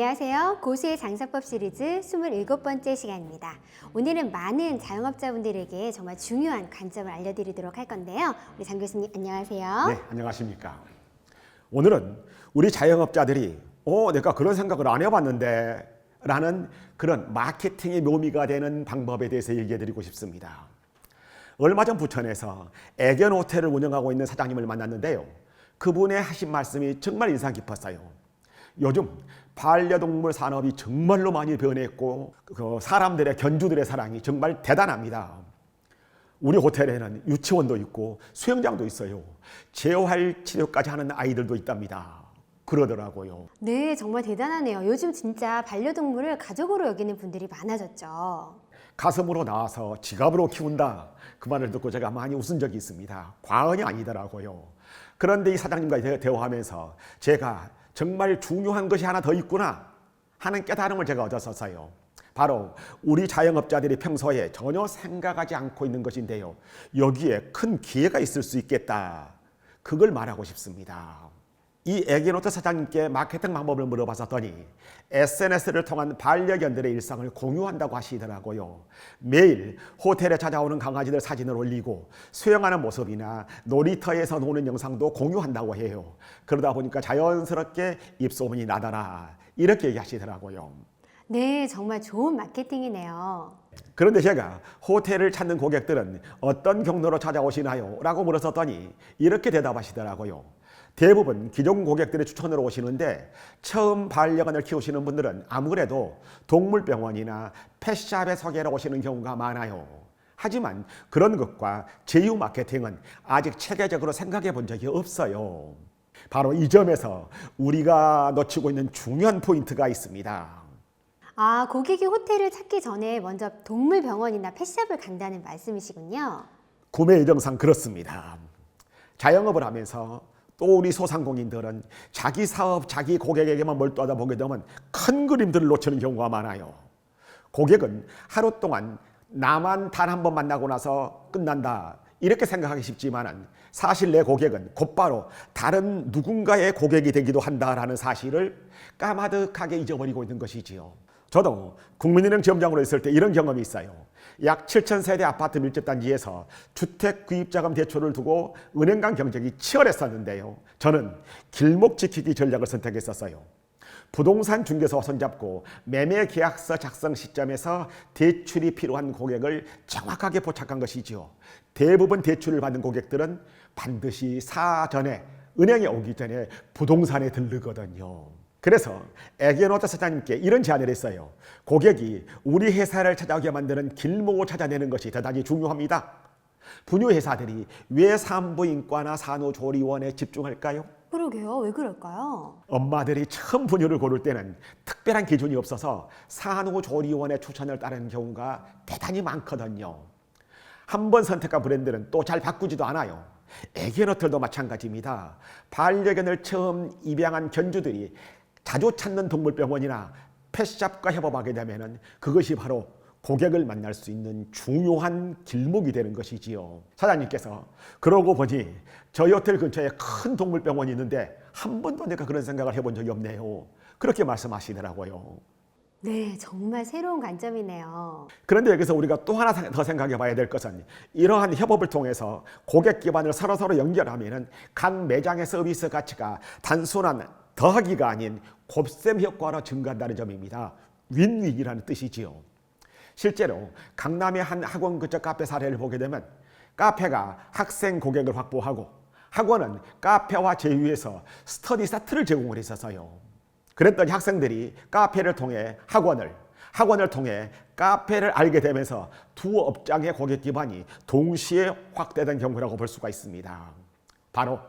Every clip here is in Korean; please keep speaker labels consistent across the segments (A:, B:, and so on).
A: 안녕하세요. 고수의 장사법 시리즈 27번째 시간입니다. 오늘은 많은 자영업자분들에게 정말 중요한 관점을 알려드리도록 할 건데요. 우리 장 교수님 안녕하세요.
B: 네, 안녕하십니까. 오늘은 우리 자영업자들이 내가 그런 생각을 안 해봤는데 라는 그런 마케팅의 묘미가 되는 방법에 대해서 얘기해드리고 싶습니다. 얼마 전 부천에서 애견 호텔을 운영하고 있는 사장님을 만났는데요. 그분의 하신 말씀이 정말 인상 깊었어요. 요즘 반려동물 산업이 정말로 많이 변했고 사람들의 견주들의 사랑이 정말 대단합니다. 우리 호텔에는 유치원도 있고 수영장도 있어요. 재활 치료까지 하는 아이들도 있답니다. 그러더라고요.
A: 네, 정말 대단하네요. 요즘 진짜 반려동물을 가족으로 여기는 분들이 많아졌죠.
B: 가슴으로 나와서 지갑으로 키운다. 그 말을 듣고 제가 많이 웃은 적이 있습니다. 과언이 아니더라고요. 그런데 이 사장님과 대화하면서 제가 정말 중요한 것이 하나 더 있구나 하는 깨달음을 제가 얻었었어요. 바로 우리 자영업자들이 평소에 전혀 생각하지 않고 있는 것인데요. 여기에 큰 기회가 있을 수 있겠다. 그걸 말하고 싶습니다. 이 애견호텔 사장님께 마케팅 방법을 물어봤더니 SNS를 통한 반려견들의 일상을 공유한다고 하시더라고요. 매일 호텔에 찾아오는 강아지들 사진을 올리고 수영하는 모습이나 놀이터에서 노는 영상도 공유한다고 해요. 그러다 보니까 자연스럽게 입소문이 나더라. 이렇게 얘기하시더라고요.
A: 네, 정말 좋은 마케팅이네요.
B: 그런데 제가 호텔을 찾는 고객들은 어떤 경로로 찾아오시나요? 라고 물었더니 이렇게 대답하시더라고요. 대부분 기존 고객들의 추천으로 오시는데 처음 반려견을 키우시는 분들은 아무래도 동물병원이나 펫샵에 소개로 오시는 경우가 많아요. 하지만 그런 것과 제휴 마케팅은 아직 체계적으로 생각해 본 적이 없어요. 바로 이 점에서 우리가 놓치고 있는 중요한 포인트가 있습니다.
A: 고객이 호텔을 찾기 전에 먼저 동물병원이나 펫샵을 간다는 말씀이시군요.
B: 구매 일정상 그렇습니다. 자영업을 하면서 또 우리 소상공인들은 자기 사업, 자기 고객에게만 몰두하다 보게 되면 큰 그림들을 놓치는 경우가 많아요. 고객은 하루 동안 나만 단 한 번 만나고 나서 끝난다. 이렇게 생각하기 쉽지만 사실 내 고객은 곧바로 다른 누군가의 고객이 되기도 한다라는 사실을 까마득하게 잊어버리고 있는 것이지요. 저도 국민은행 지점장으로 있을 때 이런 경험이 있어요. 약 7,000세대 아파트 밀집단지에서 주택 구입자금 대출을 두고 은행 간 경쟁이 치열했었는데요. 저는 길목 지키기 전략을 선택했었어요. 부동산 중개사와 손잡고 매매 계약서 작성 시점에서 대출이 필요한 고객을 정확하게 포착한 것이지요. 대부분 대출을 받는 고객들은 반드시 사전에 은행에 오기 전에 부동산에 들르거든요. 그래서 애견호텔 사장님께 이런 제안을 했어요. 고객이 우리 회사를 찾아오게 만드는 길목을 찾아내는 것이 대단히 중요합니다. 분유회사들이 왜 산부인과나 산후조리원에 집중할까요?
A: 그러게요. 왜 그럴까요?
B: 엄마들이 처음 분유를 고를 때는 특별한 기준이 없어서 산후조리원의 추천을 따르는 경우가 대단히 많거든요. 한 번 선택한 브랜드는 또 잘 바꾸지도 않아요. 애견호텔도 마찬가지입니다. 반려견을 처음 입양한 견주들이 자주 찾는 동물병원이나 펫샵과 협업하게 되면 그것이 바로 고객을 만날 수 있는 중요한 길목이 되는 것이지요. 사장님께서 그러고 보니 저희 호텔 근처에 큰 동물병원이 있는데 한 번도 내가 그런 생각을 해본 적이 없네요. 그렇게 말씀하시더라고요.
A: 네, 정말 새로운 관점이네요.
B: 그런데 여기서 우리가 또 하나 더 생각해 봐야 될 것은 이러한 협업을 통해서 고객 기반을 서로 연결하면 각 매장의 서비스 가치가 단순한 더하기가 아닌 곱셈 효과로 증가한다는 점입니다. 윈윈이라는 뜻이지요. 실제로 강남의 한 학원 근처 카페 사례를 보게 되면 카페가 학생 고객을 확보하고 학원은 카페와 제휴해서 스터디 세트를 제공을 했었어요. 그랬더니 학생들이 카페를 통해 학원을 통해 카페를 알게 되면서 두 업장의 고객 기반이 동시에 확대된 경우라고 볼 수가 있습니다. 바로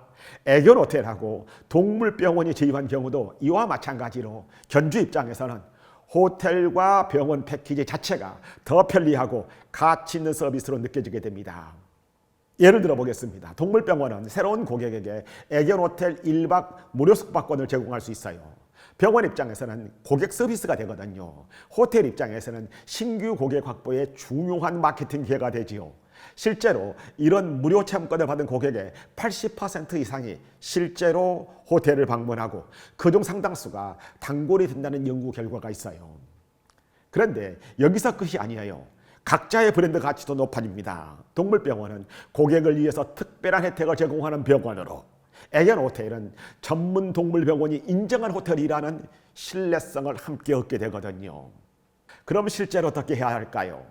B: 애견호텔하고 동물병원이 제휴한 경우도 이와 마찬가지로 견주 입장에서는 호텔과 병원 패키지 자체가 더 편리하고 가치 있는 서비스로 느껴지게 됩니다. 예를 들어 보겠습니다. 동물병원은 새로운 고객에게 애견호텔 1박 무료 숙박권을 제공할 수 있어요. 병원 입장에서는 고객 서비스가 되거든요. 호텔 입장에서는 신규 고객 확보에 중요한 마케팅 기회가 되지요. 실제로 이런 무료 체험권을 받은 고객의 80% 이상이 실제로 호텔을 방문하고 그중 상당수가 단골이 된다는 연구 결과가 있어요. 그런데 여기서 끝이 아니에요. 각자의 브랜드 가치도 높아집니다. 동물병원은 고객을 위해서 특별한 혜택을 제공하는 병원으로, 애견 호텔은 전문 동물병원이 인정한 호텔이라는 신뢰성을 함께 얻게 되거든요. 그럼 실제로 어떻게 해야 할까요?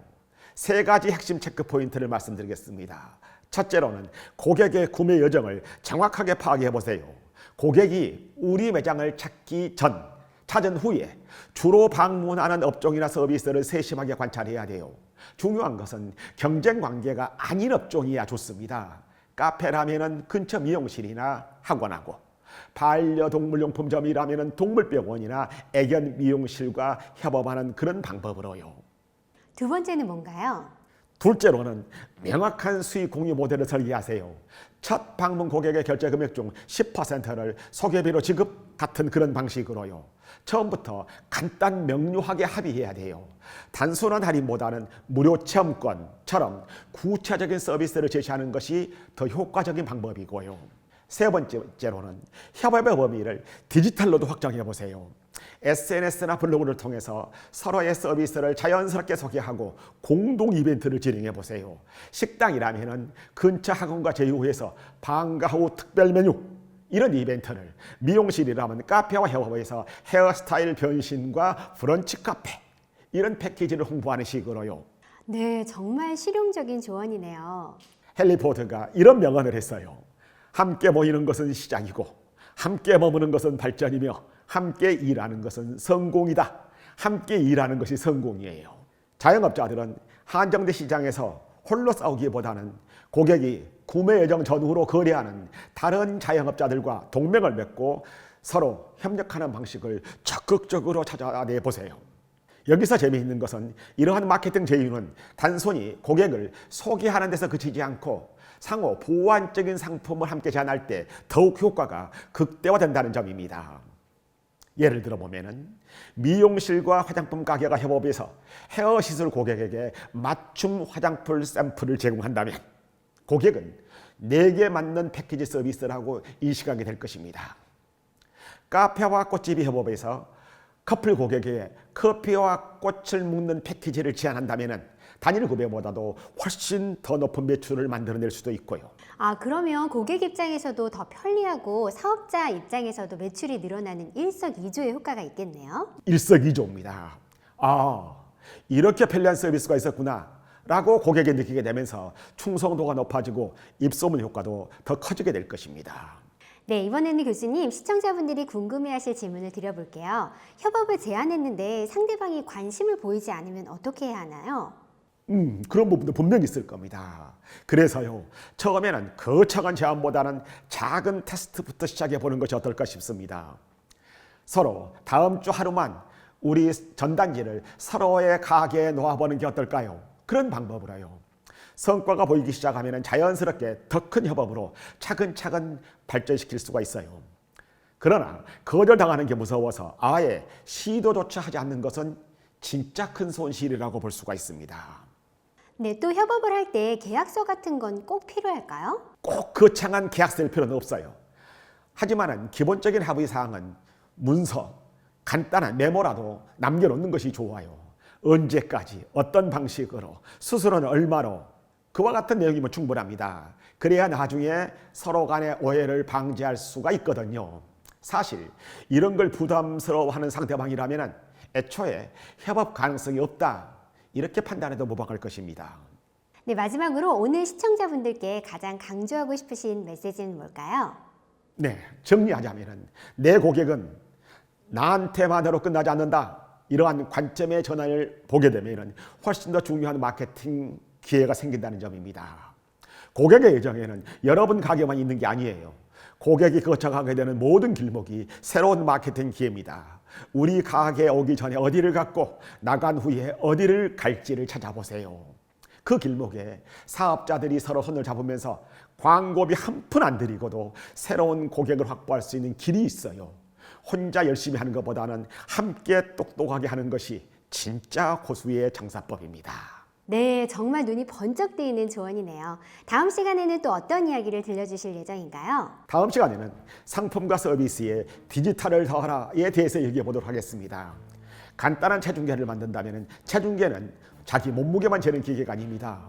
B: 세 가지 핵심 체크 포인트를 말씀드리겠습니다. 첫째로는 고객의 구매 여정을 정확하게 파악해 보세요. 고객이 우리 매장을 찾은 후에 주로 방문하는 업종이나 서비스를 세심하게 관찰해야 돼요. 중요한 것은 경쟁 관계가 아닌 업종이야 좋습니다. 카페라면은 근처 미용실이나 학원하고, 반려동물용품점이라면은 동물병원이나 애견 미용실과 협업하는 그런 방법으로요.
A: 두 번째는 뭔가요?
B: 둘째로는 명확한 수익 공유 모델을 설계하세요. 첫 방문 고객의 결제 금액 중 10%를 소개비로 지급 같은 그런 방식으로요. 처음부터 간단 명료하게 합의해야 돼요. 단순한 할인보다는 무료 체험권처럼 구체적인 서비스를 제시하는 것이 더 효과적인 방법이고요. 세 번째로는 협업의 범위를 디지털로도 확장해 보세요. SNS나 블로그를 통해서 서로의 서비스를 자연스럽게 소개하고 공동 이벤트를 진행해 보세요. 식당이라면 근처 학원과 제휴해서 방과 후 특별 메뉴, 이런 이벤트를, 미용실이라면 카페와 협업해서 헤어스타일 변신과 브런치 카페, 이런 패키지를 홍보하는 식으로요.
A: 네, 정말 실용적인 조언이네요.
B: 헨리 포드가 이런 명언을 했어요. 함께 모이는 것은 시작이고, 함께 머무는 것은 발전이며, 함께 일하는 것은 성공이다. 함께 일하는 것이 성공이에요. 자영업자들은 한정된 시장에서 홀로 싸우기보다는 고객이 구매 예정 전후로 거래하는 다른 자영업자들과 동맹을 맺고 서로 협력하는 방식을 적극적으로 찾아내 보세요. 여기서 재미있는 것은 이러한 마케팅 제휴는 단순히 고객을 소개하는 데서 그치지 않고 상호 보완적인 상품을 함께 제안할 때 더욱 효과가 극대화된다는 점입니다. 예를 들어 보면은 미용실과 화장품 가게가 협업해서 헤어 시술 고객에게 맞춤 화장품 샘플을 제공한다면 고객은 내게 맞는 패키지 서비스라고 인식하게 될 것입니다. 카페와 꽃집이 협업해서 커플 고객에게 커피와 꽃을 묶는 패키지를 제안한다면 단일 구매보다도 훨씬 더 높은 매출을 만들어낼 수도 있고요.
A: 그러면 고객 입장에서도 더 편리하고 사업자 입장에서도 매출이 늘어나는 일석이조의 효과가 있겠네요.
B: 일석이조입니다. 이렇게 편리한 서비스가 있었구나 라고 고객이 느끼게 되면서 충성도가 높아지고 입소문 효과도 더 커지게 될 것입니다.
A: 네, 이번에는 교수님, 시청자분들이 궁금해하실 질문을 드려볼게요. 협업을 제안했는데 상대방이 관심을 보이지 않으면 어떻게 해야 하나요?
B: 그런 부분도 분명히 있을 겁니다. 그래서요, 처음에는 거창한 제안보다는 작은 테스트부터 시작해 보는 것이 어떨까 싶습니다. 서로 다음 주 하루만 우리 전단지를 서로의 가게에 놓아보는 게 어떨까요? 그런 방법으로요. 성과가 보이기 시작하면 자연스럽게 더 큰 협업으로 차근차근 발전시킬 수가 있어요. 그러나 거절당하는 게 무서워서 아예 시도조차 하지 않는 것은 진짜 큰 손실이라고 볼 수가 있습니다.
A: 네, 또 협업을 할 때 계약서 같은 건 꼭 필요할까요?
B: 꼭 거창한 계약서일 필요는 없어요. 하지만 기본적인 합의 사항은 문서, 간단한 메모라도 남겨놓는 것이 좋아요. 언제까지, 어떤 방식으로, 수수료는 얼마로, 그와 같은 내용이면 충분합니다. 그래야 나중에 서로 간의 오해를 방지할 수가 있거든요. 사실 이런 걸 부담스러워하는 상대방이라면 애초에 협업 가능성이 없다, 이렇게 판단해도 무방할 것입니다.
A: 네, 마지막으로 오늘 시청자분들께 가장 강조하고 싶으신 메시지는 뭘까요?
B: 네, 정리하자면 내 고객은 나한테만으로 끝나지 않는다, 이러한 관점의 전환을 보게 되면 훨씬 더 중요한 마케팅 기회가 생긴다는 점입니다. 고객의 예정에는 여러분 가게만 있는 게 아니에요. 고객이 거쳐가게 되는 모든 길목이 새로운 마케팅 기회입니다. 우리 가게에 오기 전에 어디를 갔고 나간 후에 어디를 갈지를 찾아보세요. 그 길목에 사업자들이 서로 손을 잡으면서 광고비 한 푼 안 들이고도 새로운 고객을 확보할 수 있는 길이 있어요. 혼자 열심히 하는 것보다는 함께 똑똑하게 하는 것이 진짜 고수의 장사법입니다.
A: 네, 정말 눈이 번쩍 뜨이는 조언이네요. 다음 시간에는 또 어떤 이야기를 들려주실 예정인가요?
B: 다음 시간에는 상품과 서비스에 디지털을 더하라에 대해서 얘기해 보도록 하겠습니다. 간단한 체중계를 만든다면 체중계는 자기 몸무게만 재는 기계가 아닙니다.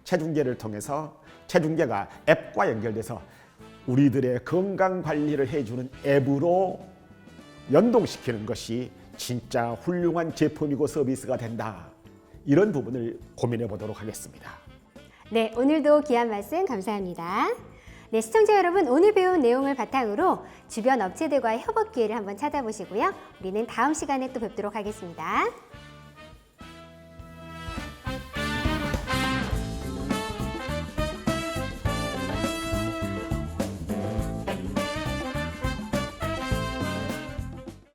B: 체중계를 통해서 체중계가 앱과 연결돼서 우리들의 건강 관리를 해주는 앱으로 연동시키는 것이 진짜 훌륭한 제품이고 서비스가 된다. 이런 부분을 고민해 보도록 하겠습니다.
A: 네, 오늘도 귀한 말씀 감사합니다. 네, 시청자 여러분, 오늘 배운 내용을 바탕으로 주변 업체들과의 협업 기회를 한번 찾아보시고요. 우리는 다음 시간에 또 뵙도록 하겠습니다.